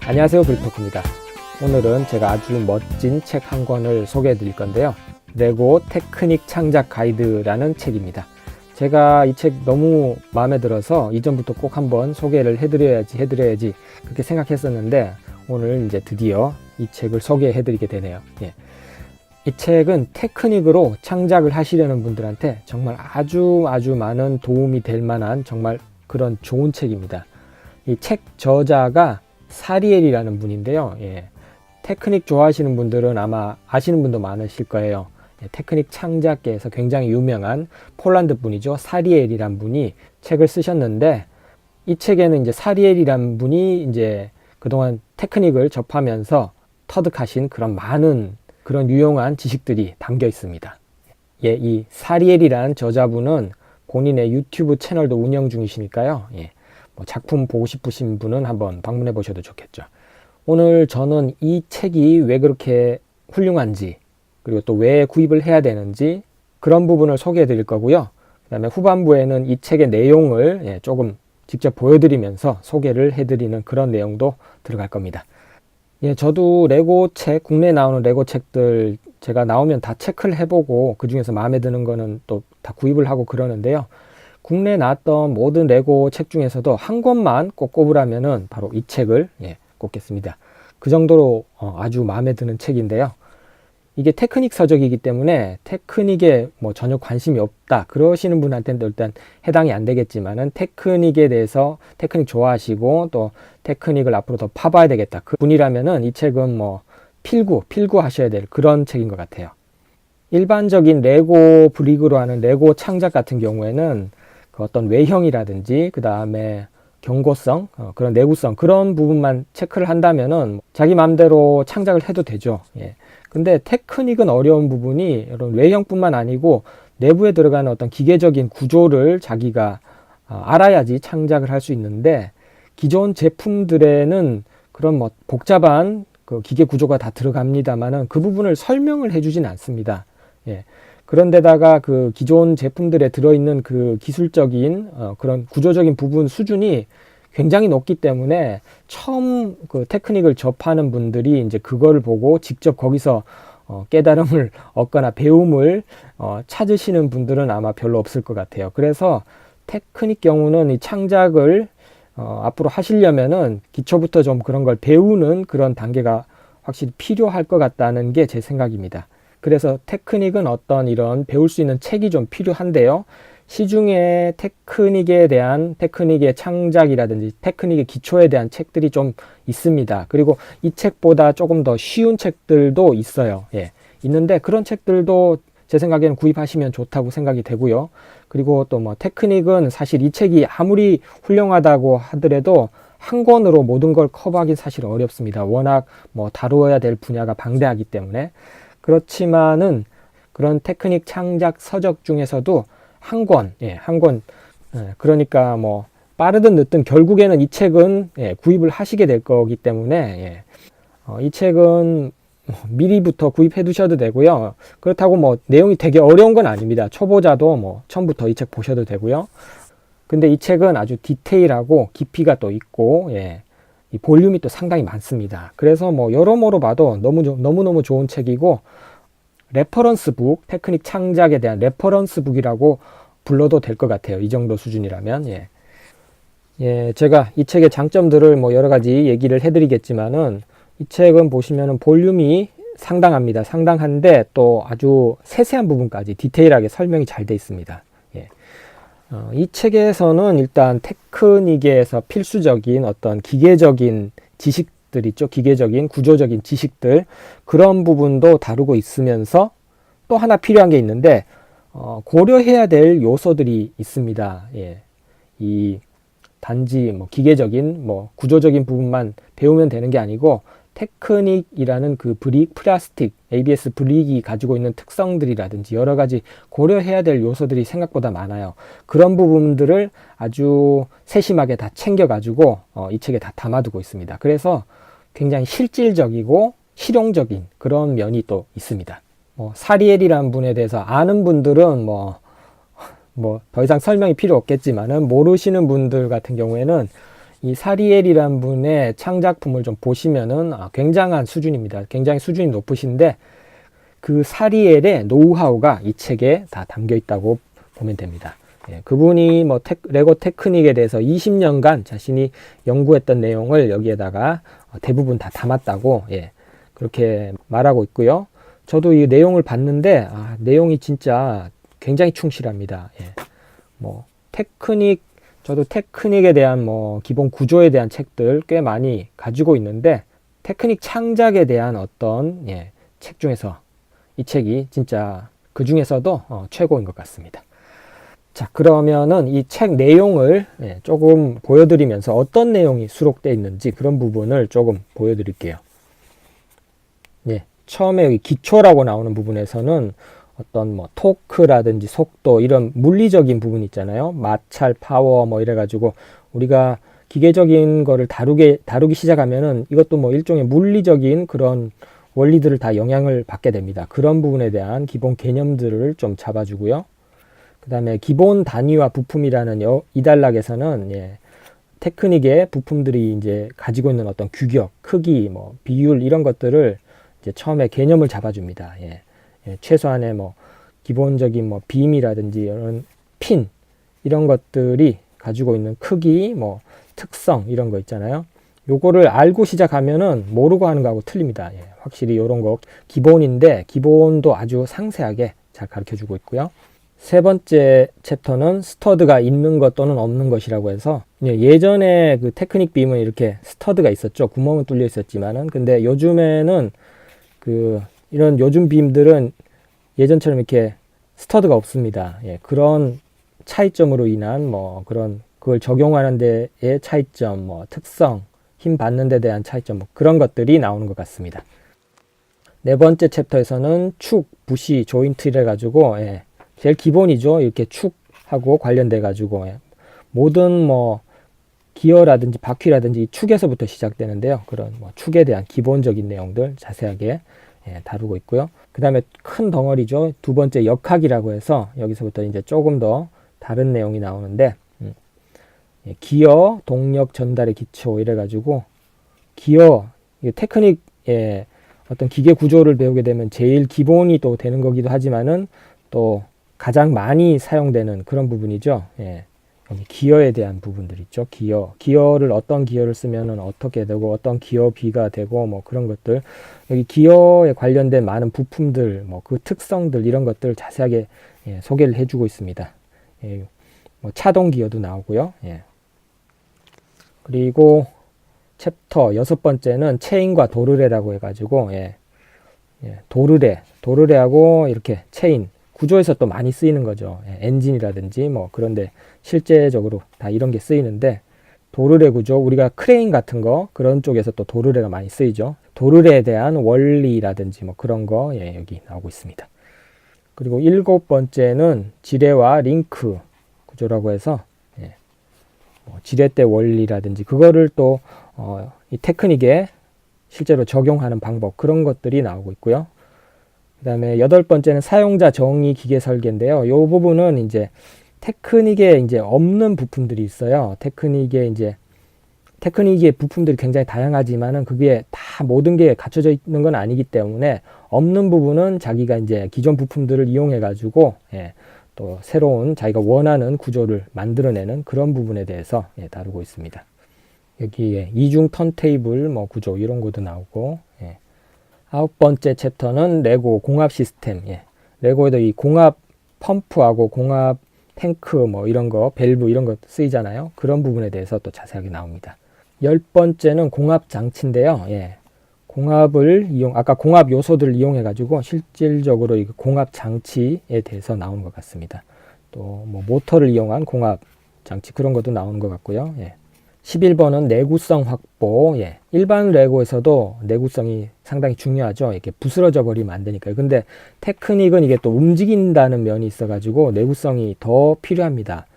안녕하세요, 브리토크입니다. 오늘은 제가 아주 멋진 책 한 권을 소개해 드릴 건데요. 레고 테크닉 창작 가이드라는 책입니다. 제가 이 책 너무 마음에 들어서 이전부터 꼭 한번 소개를 해드려야지 그렇게 생각했었는데 오늘 이제 드디어 이 책을 소개해 드리게 되네요. 이 책은 테크닉으로 창작을 하시려는 분들한테 정말 아주 많은 도움이 될 만한 정말 그런 좋은 책입니다. 이 책 저자가 사리엘이라는 분인데요. 테크닉 좋아하시는 분들은 아마 아시는 분도 많으실 거예요. 테크닉 창작계에서 굉장히 유명한 폴란드 분이죠. 사리엘이란 분이 책을 쓰셨는데, 이 책에는 이제 사리엘이란 분이 이제 그동안 테크닉을 접하면서 터득하신 그런 많은 그런 유용한 지식들이 담겨 있습니다. 이 사리엘이라는 저자분은 본인의 유튜브 채널도 운영 중이시니까요. 작품 보고 싶으신 분은 한번 방문해 보셔도 좋겠죠. 오늘 저는 이 책이 왜 그렇게 훌륭한지, 그리고 또 왜 구입을 해야 되는지 그런 부분을 소개해 드릴 거고요. 그 다음에 후반부에는 이 책의 내용을 조금 직접 보여드리면서 소개를 해드리는 그런 내용도 들어갈 겁니다. 저도 레고 책, 국내에 나오는 레고 책들 제가 나오면 다 체크를 해보고 그 중에서 마음에 드는 거는 또 다 구입을 하고 그러는데요. 국내에 나왔던 모든 레고 책 중에서도 한 권만 꼭 꼽으라면은 바로 이 책을 꼽겠습니다. 그 정도로 아주 마음에 드는 책인데요. 이게 테크닉 서적이기 때문에 테크닉에 뭐 전혀 관심이 없다 그러시는 분한테는 일단 해당이 안 되겠지만은 테크닉에 대해서 테크닉 좋아하시고 또 테크닉을 앞으로 더 파봐야 되겠다 그 분이라면은 이 책은 뭐 필구 하셔야 될 그런 책인 것 같아요. 일반적인 레고 브릭으로 하는 레고 창작 같은 경우에는 그 어떤 외형이라든지 그 다음에 경고성, 그런 내구성 그런 부분만 체크를 한다면은 자기 마음대로 창작을 해도 되죠. 근데 테크닉은 어려운 부분이 이런 외형뿐만 아니고 내부에 들어가는 어떤 기계적인 구조를 자기가 알아야지 창작을 할 수 있는데, 기존 제품들에는 그런 뭐 복잡한 그 기계 구조가 다 들어갑니다만은 그 부분을 설명을 해주진 않습니다. 그런데다가 그 기존 제품들에 들어있는 그 기술적인 그런 구조적인 부분 수준이 굉장히 높기 때문에 처음 그 테크닉을 접하는 분들이 이제 그거를 보고 직접 거기서 깨달음을 얻거나 배움을 찾으시는 분들은 아마 별로 없을 것 같아요. 그래서 테크닉 경우는 이 창작을 앞으로 하시려면은 기초부터 좀 그런 걸 배우는 그런 단계가 확실히 필요할 것 같다는 게 제 생각입니다. 그래서 테크닉은 어떤 이런 배울 수 있는 책이 좀 필요한데요. 시중에 테크닉의 창작이라든지 테크닉의 기초에 대한 책들이 좀 있습니다. 그리고 이 책보다 조금 더 쉬운 책들도 있어요. 있는데 그런 책들도 제 생각에는 구입하시면 좋다고 생각이 되고요. 그리고 또 뭐 테크닉은 사실 이 책이 아무리 훌륭하다고 하더라도 한 권으로 모든 걸 커버하기 사실 어렵습니다. 워낙 뭐 다루어야 될 분야가 방대하기 때문에. 그렇지만은 그런 테크닉 창작 서적 중에서도 한 권, 그러니까 뭐 빠르든 늦든 결국에는 이 책은 구입을 하시게 될 거기 때문에 이 책은 미리부터 구입해 두셔도 되고요. 그렇다고 뭐 내용이 되게 어려운 건 아닙니다. 초보자도 뭐 처음부터 이 책 보셔도 되고요. 근데 이 책은 아주 디테일하고 깊이가 또 있고 이 볼륨이 또 상당히 많습니다. 그래서 뭐 여러모로 봐도 너무너무 좋은 책이고, 레퍼런스 북, 테크닉 창작에 대한 레퍼런스 북이라고 불러도 될 것 같아요. 이 정도 수준이라면. 제가 이 책의 장점들을 뭐 여러 가지 얘기를 해드리겠지만은, 이 책은 보시면은 볼륨이 상당합니다. 상당한데 또 아주 세세한 부분까지 디테일하게 설명이 잘 돼 있습니다. 이 책에서는 일단 테크닉에서 필수적인 어떤 기계적인 지식들 있죠. 기계적인 구조적인 지식들, 그런 부분도 다루고 있으면서 또 하나 필요한 게 있는데 고려해야 될 요소들이 있습니다. 이 단지 뭐 기계적인 뭐 구조적인 부분만 배우면 되는 게 아니고, 테크닉이라는 그 브릭, 플라스틱, ABS 브릭이 가지고 있는 특성들이라든지 여러 가지 고려해야 될 요소들이 생각보다 많아요. 그런 부분들을 아주 세심하게 다 챙겨가지고 이 책에 다 담아두고 있습니다. 그래서 굉장히 실질적이고 실용적인 그런 면이 또 있습니다. 사리엘이라는 분에 대해서 아는 분들은 뭐 더 이상 설명이 필요 없겠지만은, 모르시는 분들 같은 경우에는 이 사리엘이란 분의 창작품을 좀 보시면은 굉장한 수준입니다. 굉장히 수준이 높으신데 그 사리엘의 노하우가 이 책에 다 담겨 있다고 보면 됩니다. 예, 그분이 뭐 레고 테크닉에 대해서 20년간 자신이 연구했던 내용을 여기에다가 대부분 다 담았다고 그렇게 말하고 있고요. 저도 이 내용을 봤는데 내용이 진짜 굉장히 충실합니다. 뭐 저도 테크닉에 대한 뭐 기본 구조에 대한 책들 꽤 많이 가지고 있는데 테크닉 창작에 대한 어떤 책 중에서 이 책이 진짜 그 중에서도 최고인 것 같습니다. 자, 그러면은 이 책 내용을 조금 보여드리면서 어떤 내용이 수록되어 있는지 그런 부분을 조금 보여드릴게요. 처음에 여기 기초라고 나오는 부분에서는 어떤 뭐 토크라든지 속도 이런 물리적인 부분 있잖아요. 마찰, 파워 뭐 이래가지고 우리가 기계적인 거를 다루기 시작하면은 이것도 뭐 일종의 물리적인 그런 원리들을 다 영향을 받게 됩니다. 그런 부분에 대한 기본 개념들을 좀 잡아주고요. 그 다음에 기본 단위와 부품이라는 이 단락에서는 테크닉의 부품들이 이제 가지고 있는 어떤 규격, 크기, 뭐 비율 이런 것들을 이제 처음에 개념을 잡아줍니다. 최소한의 뭐 기본적인 뭐 빔이라든지 이런 핀 이런 것들이 가지고 있는 크기, 뭐 특성 이런 거 있잖아요. 요거를 알고 시작하면은 모르고 하는 거하고 틀립니다. 확실히 이런 거 기본인데 기본도 아주 상세하게 잘 가르쳐 주고 있고요. 세 번째 챕터는 스터드가 있는 것 또는 없는 것이라고 해서 예전에 그 테크닉 빔은 이렇게 스터드가 있었죠. 구멍은 뚫려 있었지만은 근데 요즘에는 이런 요즘 빔들은 예전처럼 이렇게 스터드가 없습니다. 그런 차이점으로 인한 뭐 그걸 적용하는 데의 차이점, 뭐 특성, 힘 받는 데 대한 차이점 뭐 그런 것들이 나오는 것 같습니다. 네 번째 챕터에서는 축, 부시, 조인트를 가지고 제일 기본이죠. 이렇게 축하고 관련돼 가지고 모든 뭐 기어라든지 바퀴라든지 이 축에서부터 시작되는데요. 그런 뭐 축에 대한 기본적인 내용들 자세하게 다루고 있고요. 그 다음에 큰 덩어리죠. 두 번째 역학이라고 해서 여기서부터 이제 조금 더 다른 내용이 나오는데 기어, 동력 전달의 기초 이래가지고 기어, 테크닉의 어떤 기계 구조를 배우게 되면 제일 기본이 또 되는 거기도 하지만은 또 가장 많이 사용되는 그런 부분이죠. 여기 기어에 대한 부분들 있죠. 기어를 어떤 기어를 쓰면은 어떻게 되고 어떤 기어 B가 되고 뭐 그런 것들 여기 기어에 관련된 많은 부품들 뭐 그 특성들 이런 것들 자세하게 소개를 해주고 있습니다. 뭐 차동 기어도 나오고요. 그리고 챕터 6번째는 체인과 도르래라고 해가지고 도르래하고 이렇게 체인 구조에서 또 많이 쓰이는 거죠. 엔진이라든지 뭐 그런데 실제적으로 다 이런 게 쓰이는데 도르래 구조 우리가 크레인 같은 거 그런 쪽에서 또 도르래가 많이 쓰이죠. 도르래에 대한 원리라든지 뭐 그런 거 여기 나오고 있습니다. 그리고 7번째는 지뢰와 링크 구조라고 해서 뭐 지렛대 원리라든지 그거를 또 이 테크닉에 실제로 적용하는 방법 그런 것들이 나오고 있고요. 그 다음에 8번째는 사용자 정의 기계 설계인데요. 이 부분은 이제 테크닉에 이제 없는 부품들이 있어요. 테크닉의 부품들이 굉장히 다양하지만은 그게 다 모든 게 갖춰져 있는 건 아니기 때문에 없는 부분은 자기가 이제 기존 부품들을 이용해 가지고 또 새로운 자기가 원하는 구조를 만들어내는 그런 부분에 대해서 다루고 있습니다. 여기에 이중 턴테이블 뭐 구조 이런 것도 나오고 9번째 챕터는 레고 공합 시스템. 레고에도 이 공합 펌프하고 공합 탱크 뭐 이런 거 밸브 이런 거 쓰이잖아요. 그런 부분에 대해서 또 자세하게 나옵니다. 10번째는 공합 장치인데요. 아까 공합 요소들을 이용해 가지고 실질적으로 이 공합 장치에 대해서 나오는 것 같습니다. 또 뭐 모터를 이용한 공합 장치 그런 것도 나오는 것 같고요. 11번은 내구성 확보. 일반 레고에서도 내구성이 상당히 중요하죠. 이렇게 부스러져 버리면 안 되니까요. 근데 테크닉은 이게 또 움직인다는 면이 있어가지고 내구성이 더 필요합니다.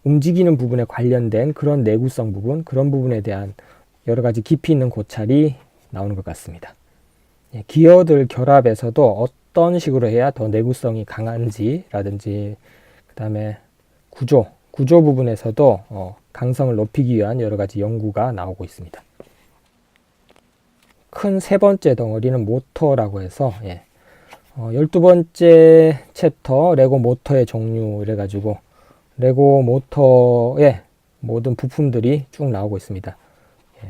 움직이는 부분에 관련된 그런 내구성 부분, 그런 부분에 대한 여러 가지 깊이 있는 고찰이 나오는 것 같습니다. 기어들 결합에서도 어떤 식으로 해야 더 내구성이 강한지라든지, 그 다음에 구조 부분에서도 강성을 높이기 위한 여러 가지 연구가 나오고 있습니다. 큰 세 번째 덩어리는 모터라고 해서 12번째 챕터 레고 모터의 종류 이래가지고 레고 모터의 모든 부품들이 쭉 나오고 있습니다.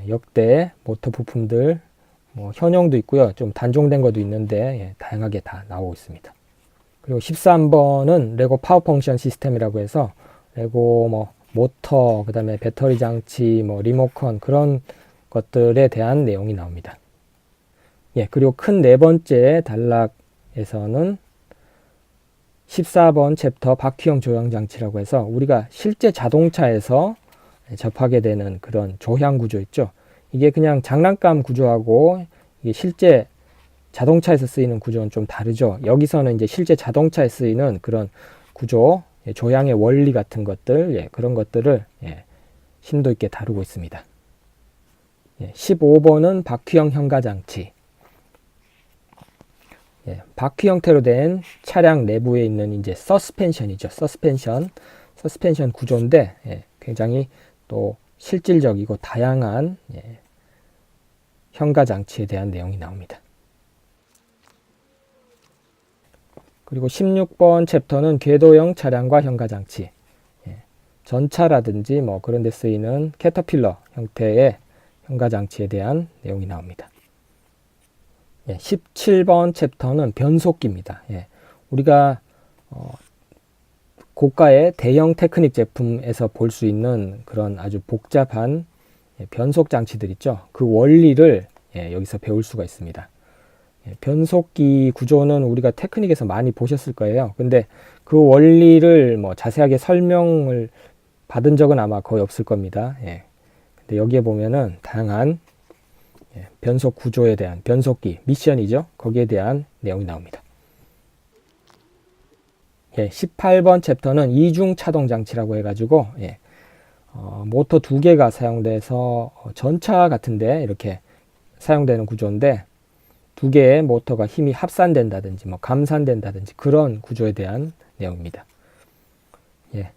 역대 모터 부품들 현형도 있고요. 좀 단종된 것도 있는데 다양하게 다 나오고 있습니다. 그리고 13번은 레고 파워 펑션 시스템이라고 해서 레고 모터, 그 다음에 배터리 장치, 리모컨 그런 것들에 대한 내용이 나옵니다. 그리고 큰 네 번째 단락에서는 14번 챕터 바퀴형 조향 장치라고 해서 우리가 실제 자동차에서 접하게 되는 그런 조향 구조 있죠. 이게 그냥 장난감 구조하고 이게 실제 자동차에서 쓰이는 구조는 좀 다르죠. 여기서는 이제 실제 자동차에 쓰이는 그런 구조, 조향의 원리 같은 것들, 그런 것들을 심도 있게 다루고 있습니다. 15번은 바퀴형 현가 장치. 바퀴 형태로 된 차량 내부에 있는 이제 서스펜션이죠. 서스펜션 구조인데 굉장히 또 실질적이고 다양한 현가 장치에 대한 내용이 나옵니다. 그리고 16번 챕터는 궤도형 차량과 현가 장치. 전차라든지 그런 데 쓰이는 캐터필러 형태의 현가 장치에 대한 내용이 나옵니다. 17번 챕터는 변속기입니다. 우리가 고가의 대형 테크닉 제품에서 볼 수 있는 그런 아주 복잡한 변속 장치들 있죠. 그 원리를 여기서 배울 수가 있습니다. 변속기 구조는 우리가 테크닉에서 많이 보셨을 거예요. 근데 그 원리를 자세하게 설명을 받은 적은 아마 거의 없을 겁니다. 근데 여기에 보면은 다양한 변속 구조에 대한 변속기 미션이죠. 거기에 대한 내용이 나옵니다. 18번 챕터는 이중 차동 장치라고 해가지고 모터 2개가 사용돼서 전차 같은데 이렇게 사용되는 구조인데 2개의 모터가 힘이 합산된다든지 감산된다든지 그런 구조에 대한 내용입니다.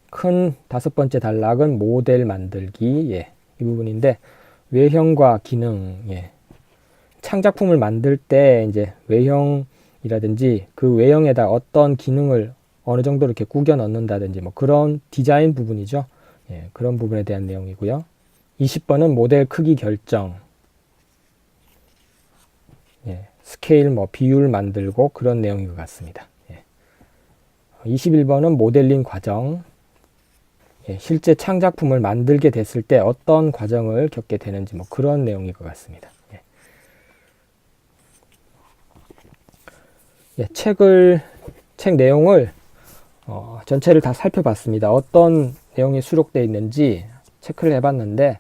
큰 5번째 단락은 모델 만들기 이 부분인데 외형과 기능, 창작품을 만들 때 이제 외형이라든지 그 외형에다 어떤 기능을 어느 정도 이렇게 구겨 넣는다든지 그런 디자인 부분이죠. 그런 부분에 대한 내용이고요. 20번은 모델 크기 결정, 스케일 비율 만들고 그런 내용인 것 같습니다. 21번은 모델링 과정, 실제 창작품을 만들게 됐을 때 어떤 과정을 겪게 되는지 그런 내용인 것 같습니다. 책 내용을 전체를 다 살펴봤습니다. 어떤 내용이 수록되어 있는지 체크를 해봤는데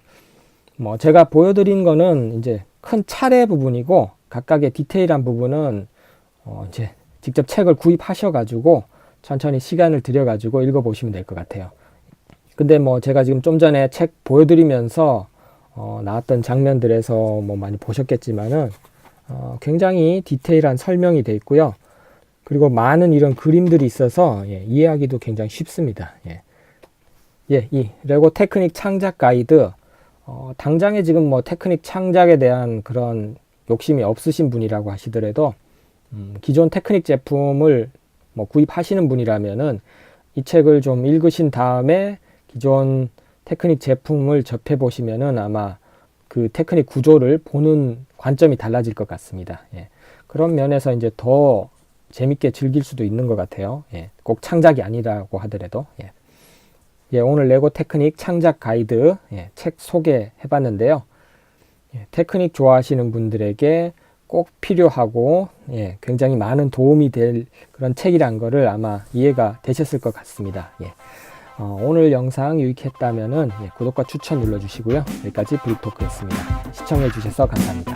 제가 보여드린 거는 이제 큰 차례 부분이고 각각의 디테일한 부분은 이제 직접 책을 구입하셔가지고 천천히 시간을 들여가지고 읽어보시면 될 것 같아요. 근데 제가 지금 좀 전에 책 보여드리면서 나왔던 장면들에서 많이 보셨겠지만은 굉장히 디테일한 설명이 되어 있고요. 그리고 많은 이런 그림들이 있어서 이해하기도 굉장히 쉽습니다. 이 레고 테크닉 창작 가이드 당장에 지금 테크닉 창작에 대한 그런 욕심이 없으신 분이라고 하시더라도 기존 테크닉 제품을 구입하시는 분이라면은 이 책을 좀 읽으신 다음에 기존 테크닉 제품을 접해 보시면은 아마 그 테크닉 구조를 보는 관점이 달라질 것 같습니다. 그런 면에서 이제 더 재밌게 즐길 수도 있는 것 같아요. 꼭 창작이 아니라고 하더라도. 오늘 레고 테크닉 창작 가이드 책 소개해 봤는데요. 테크닉 좋아하시는 분들에게 꼭 필요하고 굉장히 많은 도움이 될 그런 책이란 거를 아마 이해가 되셨을 것 같습니다. 오늘 영상 유익했다면은 구독과 추천 눌러주시고요. 여기까지 브릭토크였습니다. 시청해 주셔서 감사합니다.